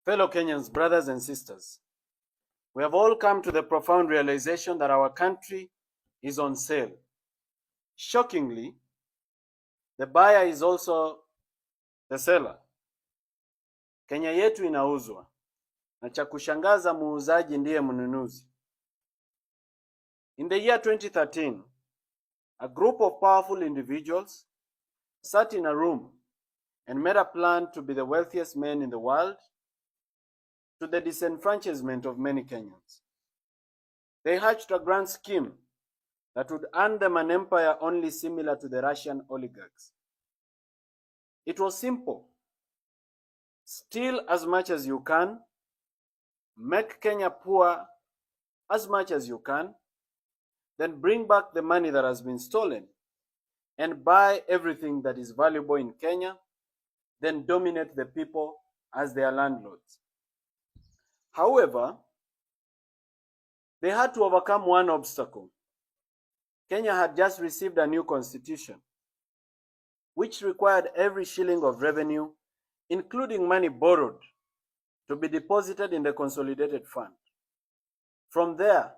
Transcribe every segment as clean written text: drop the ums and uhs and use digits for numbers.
Fellow Kenyans, brothers and sisters, we have all come to the profound realization that our country is on sale. Shockingly, the buyer is also the seller. Kenya yetu inauzwa, na cha kushangaza muuzaji ndiye mnunuzi. In the year 2013, a group of powerful individuals sat in a room and made a plan to be the wealthiest men in the world, to the disenfranchisement of many Kenyans. They hatched a grand scheme that would earn them an empire only similar to the Russian oligarchs. It was simple. Steal as much as you can, make Kenya poor as much as you can, then bring back the money that has been stolen and buy everything that is valuable in Kenya, then dominate the people as their landlords. However, they had to overcome one obstacle. Kenya had just received a new constitution, which required every shilling of revenue, including money borrowed, to be deposited in the consolidated fund. From there,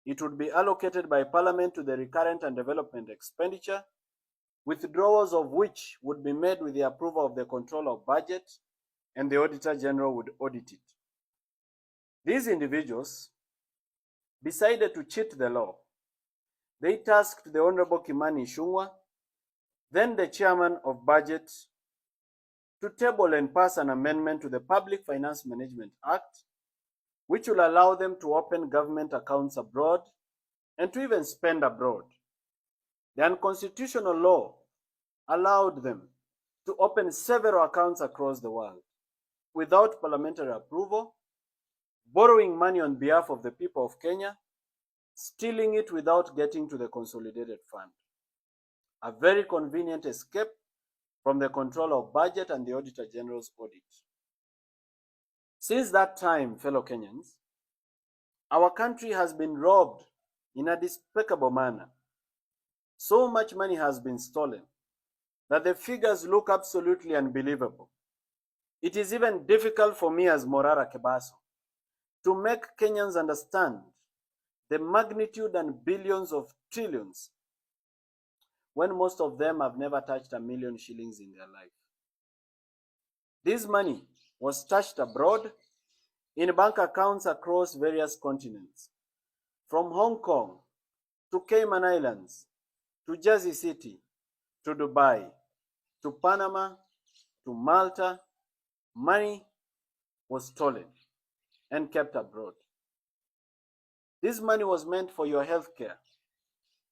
it would be allocated by Parliament to the recurrent and development expenditure, withdrawals of which would be made with the approval of the Controller of Budget, and the Auditor General would audit it. These individuals decided to cheat the law. They tasked the Honorable Kimani Ichung'wah, then the Chairman of Budget, to table and pass an amendment to the Public Finance Management Act, which will allow them to open government accounts abroad and to even spend abroad. The unconstitutional law allowed them to open several accounts across the world without parliamentary approval, borrowing money on behalf of the people of Kenya, stealing it without getting to the consolidated fund. A very convenient escape from the Controller of Budget and the Auditor General's audit. Since that time, fellow Kenyans, our country has been robbed in a despicable manner. So much money has been stolen that the figures look absolutely unbelievable. It is even difficult for me as Morara Kebaso to make Kenyans understand the magnitude and billions of trillions when most of them have never touched 1 million shillings in their life. This money was stashed abroad in bank accounts across various continents, from Hong Kong to Cayman Islands, to Jersey City, to Dubai, to Panama, to Malta. Money was stolen and kept abroad. This money was meant for your health care.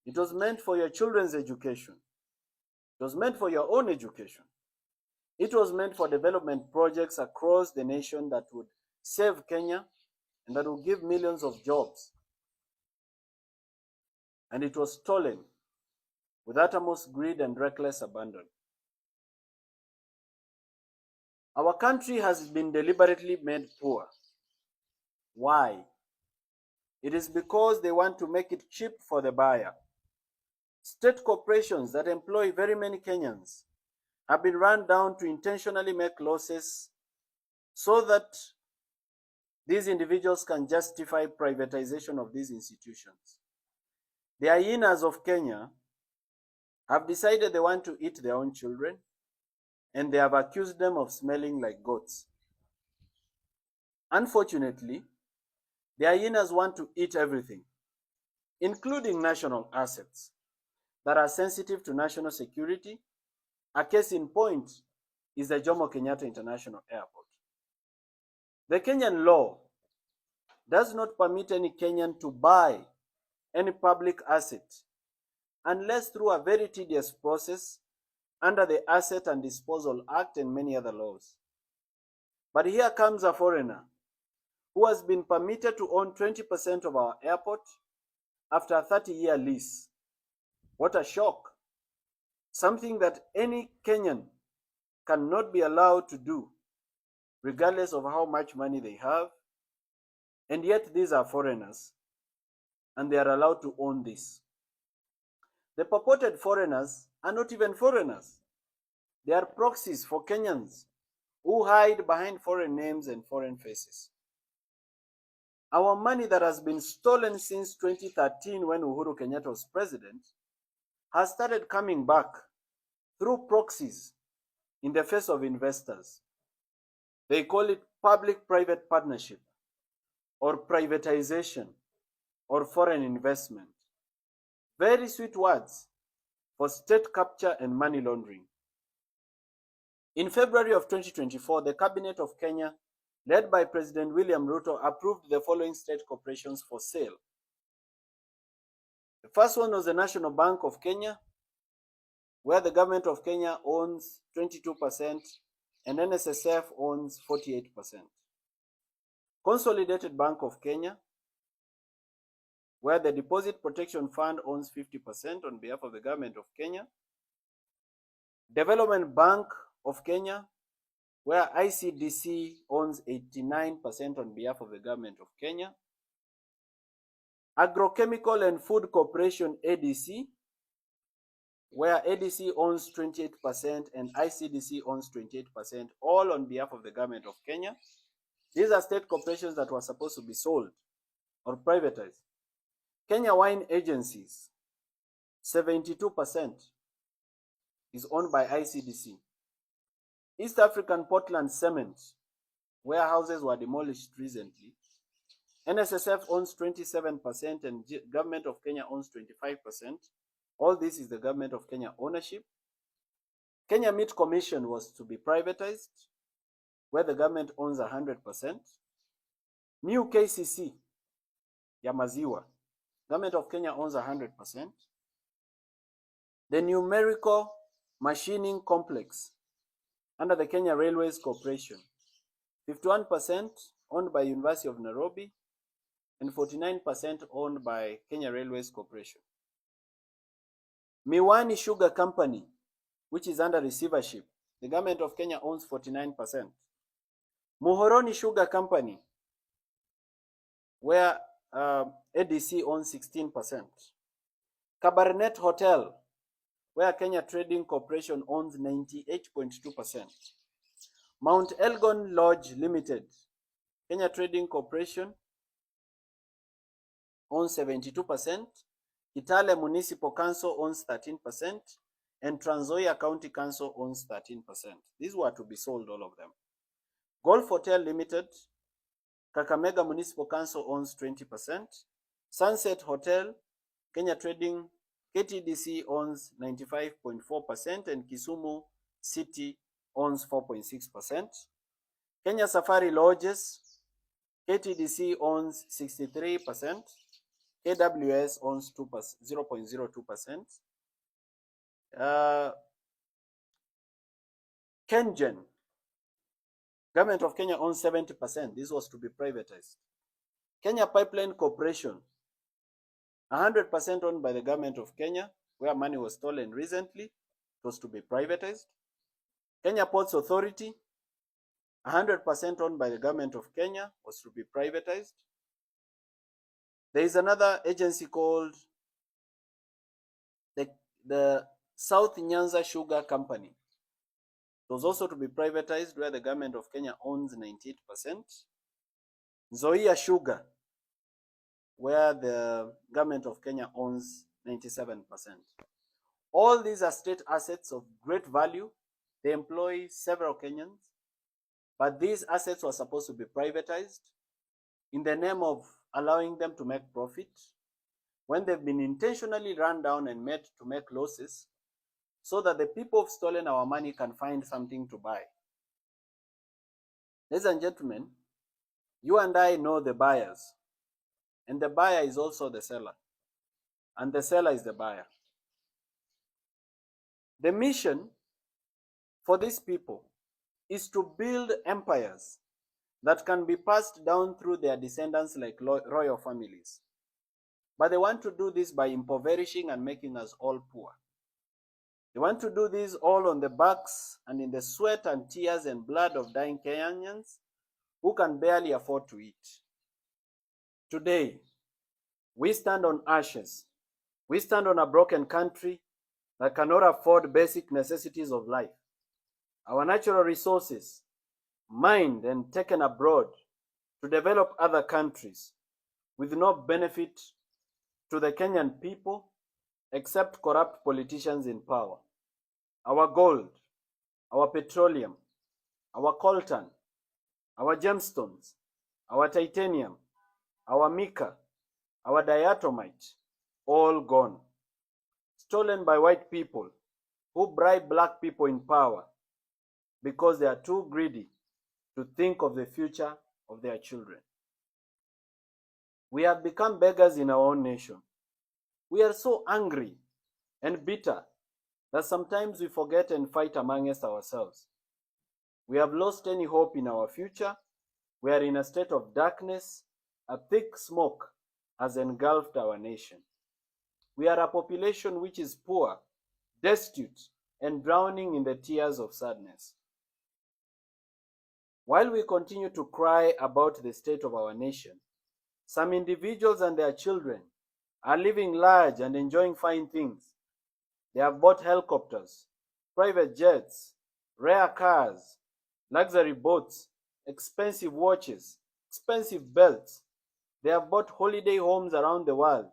It was meant for your children's education. It was meant for your own education. It was meant for development projects across the nation that would save Kenya and that would give millions of jobs. And it was stolen with uttermost greed and reckless abandon. Our country has been deliberately made poor. Why? It is because they want to make it cheap for the buyer. State corporations that employ very many Kenyans have been run down to intentionally make losses so that these individuals can justify privatization of these institutions. The hyenas of Kenya have decided they want to eat their own children, and they have accused them of smelling like goats. Unfortunately, the hyenas want to eat everything, including national assets that are sensitive to national security. A case in point is the Jomo Kenyatta International Airport. The Kenyan law does not permit any Kenyan to buy any public asset unless through a very tedious process under the Asset and Disposal Act and many other laws. But here comes a foreigner who has been permitted to own 20% of our airport after a 30-year lease. What a shock! Something that any Kenyan cannot be allowed to do, regardless of how much money they have. And yet these are foreigners, and they are allowed to own this. The purported foreigners are not even foreigners. They are proxies for Kenyans who hide behind foreign names and foreign faces. Our money that has been stolen since 2013 when Uhuru Kenyatta was president has started coming back through proxies in the face of investors. They call it public-private partnership or privatization or foreign investment. Very sweet words for state capture and money laundering. In February of 2024, the Cabinet of Kenya, led by President William Ruto, approved the following state corporations for sale. The first one was the National Bank of Kenya, where the government of Kenya owns 22% and NSSF owns 48%. Consolidated Bank of Kenya, where the Deposit Protection Fund owns 50% on behalf of the government of Kenya. Development Bank of Kenya, where ICDC owns 89% on behalf of the government of Kenya. Agrochemical and Food Corporation ADC, where ADC owns 28% and ICDC owns 28%, all on behalf of the government of Kenya. These are state corporations that were supposed to be sold or privatized. Kenya Wine Agencies, 72% is owned by ICDC. East African Portland Cement, warehouses were demolished recently. NSSF owns 27% and government of Kenya owns 25%. All this is the government of Kenya ownership. Kenya Meat Commission was to be privatized, where the government owns 100%. New KCC, ya maziwa, government of Kenya owns 100%. The Numerical Machining Complex, under the Kenya Railways Corporation, 51% owned by University of Nairobi and 49% owned by Kenya Railways Corporation. Miwani Sugar Company, which is under receivership, the government of Kenya owns 49%. Muhoroni Sugar Company, where ADC owns 16%. Cabernet Hotel, where Kenya Trading Corporation owns 98.2%. Mount Elgon Lodge Limited, Kenya Trading Corporation owns 72%. Kitale Municipal Council owns 13%. And Trans Nzoia County Council owns 13%. These were to be sold, all of them. Golf Hotel Limited, Kakamega Municipal Council owns 20%. Sunset Hotel, Kenya Trading, KTDC owns 95.4% and Kisumu City owns 4.6%. Kenya Safari Lodges, KTDC owns 63%. KWS owns 0.02%. Kengen, government of Kenya owns 70%. This was to be privatized. Kenya Pipeline Corporation, 100% owned by the government of Kenya, where money was stolen recently. It was to be privatized. Kenya Ports Authority, 100% owned by the government of Kenya, was to be privatized. There is another agency called the South Nyanza Sugar Company. It was also to be privatized, where the government of Kenya owns 98%. Nzoia Sugar, where the government of Kenya owns 97%. All these are state assets of great value. They employ several Kenyans, but these assets were supposed to be privatized in the name of allowing them to make profit, when they've been intentionally run down and made to make losses, so that the people who've stolen our money can find something to buy. Ladies and gentlemen, you and I know the buyers, and the buyer is also the seller, and the seller is the buyer. The mission for these people is to build empires that can be passed down through their descendants like royal families. But they want to do this by impoverishing and making us all poor. They want to do this all on the backs and in the sweat and tears and blood of dying Kenyans who can barely afford to eat. Today, we stand on ashes. We stand on a broken country that cannot afford basic necessities of life. Our natural resources mined and taken abroad to develop other countries with no benefit to the Kenyan people except corrupt politicians in power. Our gold, our petroleum, our coltan, our gemstones, our titanium, our mica, our diatomite, all gone. Stolen by white people who bribe black people in power because they are too greedy to think of the future of their children. We have become beggars in our own nation. We are so angry and bitter that sometimes we forget and fight amongst ourselves. We have lost any hope in our future. We are in a state of darkness. A thick smoke has engulfed our nation. We are a population which is poor, destitute, and drowning in the tears of sadness. While we continue to cry about the state of our nation, some individuals and their children are living large and enjoying fine things. They have bought helicopters, private jets, rare cars, luxury boats, expensive watches, expensive belts. They have bought holiday homes around the world,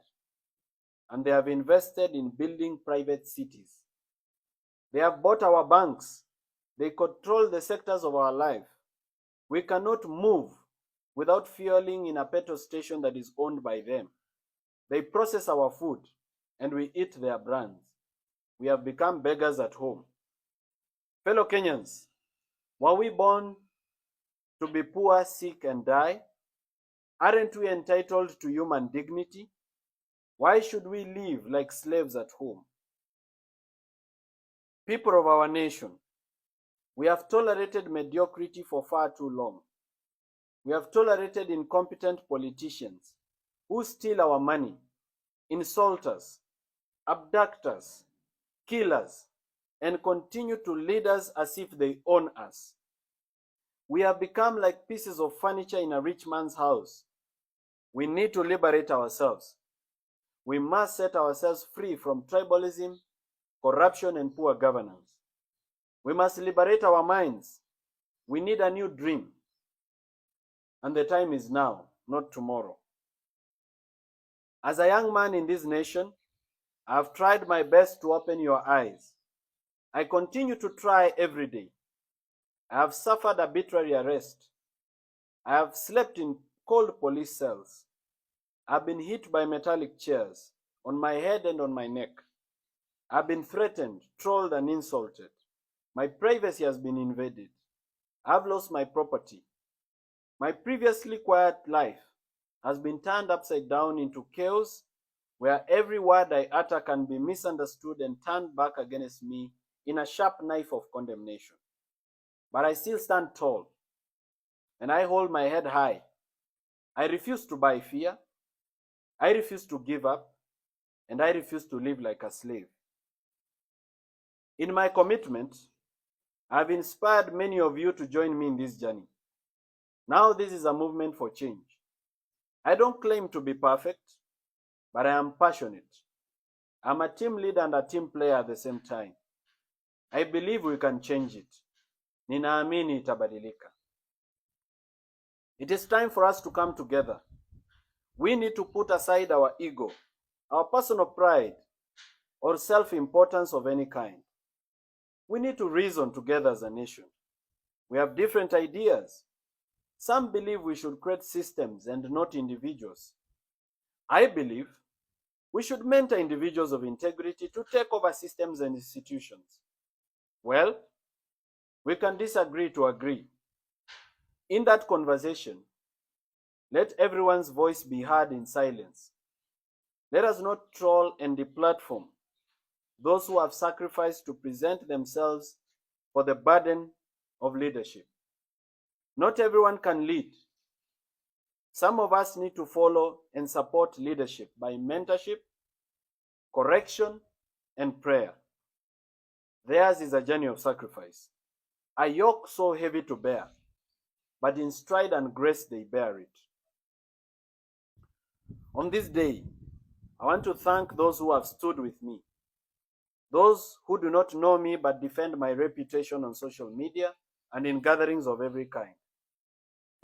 and they have invested in building private cities. They have bought our banks. They control the sectors of our life. We cannot move without fueling in a petrol station that is owned by them. They process our food, and we eat their brands. We have become beggars at home. Fellow Kenyans, were we born to be poor, sick, and die? Aren't we entitled to human dignity? Why should we live like slaves at home? People of our nation, we have tolerated mediocrity for far too long. We have tolerated incompetent politicians who steal our money, insult us, abduct us, kill us, and continue to lead us as if they own us. We have become like pieces of furniture in a rich man's house. We need to liberate ourselves. We must set ourselves free from tribalism, corruption, and poor governance. We must liberate our minds. We need a new dream. And the time is now, not tomorrow. As a young man in this nation, I have tried my best to open your eyes. I continue to try every day. I have suffered arbitrary arrest. I have slept in cold police cells. I have been hit by metallic chairs on my head and on my neck. I have been threatened, trolled, and insulted. My privacy has been invaded. I have lost my property. My previously quiet life has been turned upside down into chaos where every word I utter can be misunderstood and turned back against me in a sharp knife of condemnation. But I still stand tall, and I hold my head high. I refuse to buy fear. I refuse to give up, and I refuse to live like a slave. In my commitment, I have inspired many of you to join me in this journey. Now this is a movement for change. I don't claim to be perfect, but I am passionate. I'm a team leader and a team player at the same time. I believe we can change it. Ninaamini itabadilika. It is time for us to come together. We need to put aside our ego, our personal pride, or self-importance of any kind. We need to reason together as a nation. We have different ideas. Some believe we should create systems and not individuals. I believe we should mentor individuals of integrity to take over systems and institutions. Well, we can disagree to agree. In that conversation, let everyone's voice be heard in silence. Let us not troll and deplatform those who have sacrificed to present themselves for the burden of leadership. Not everyone can lead. Some of us need to follow and support leadership by mentorship, correction, and prayer. Theirs is a journey of sacrifice, a yoke so heavy to bear, but in stride and grace they bear it. On this day, I want to thank those who have stood with me, those who do not know me but defend my reputation on social media and in gatherings of every kind.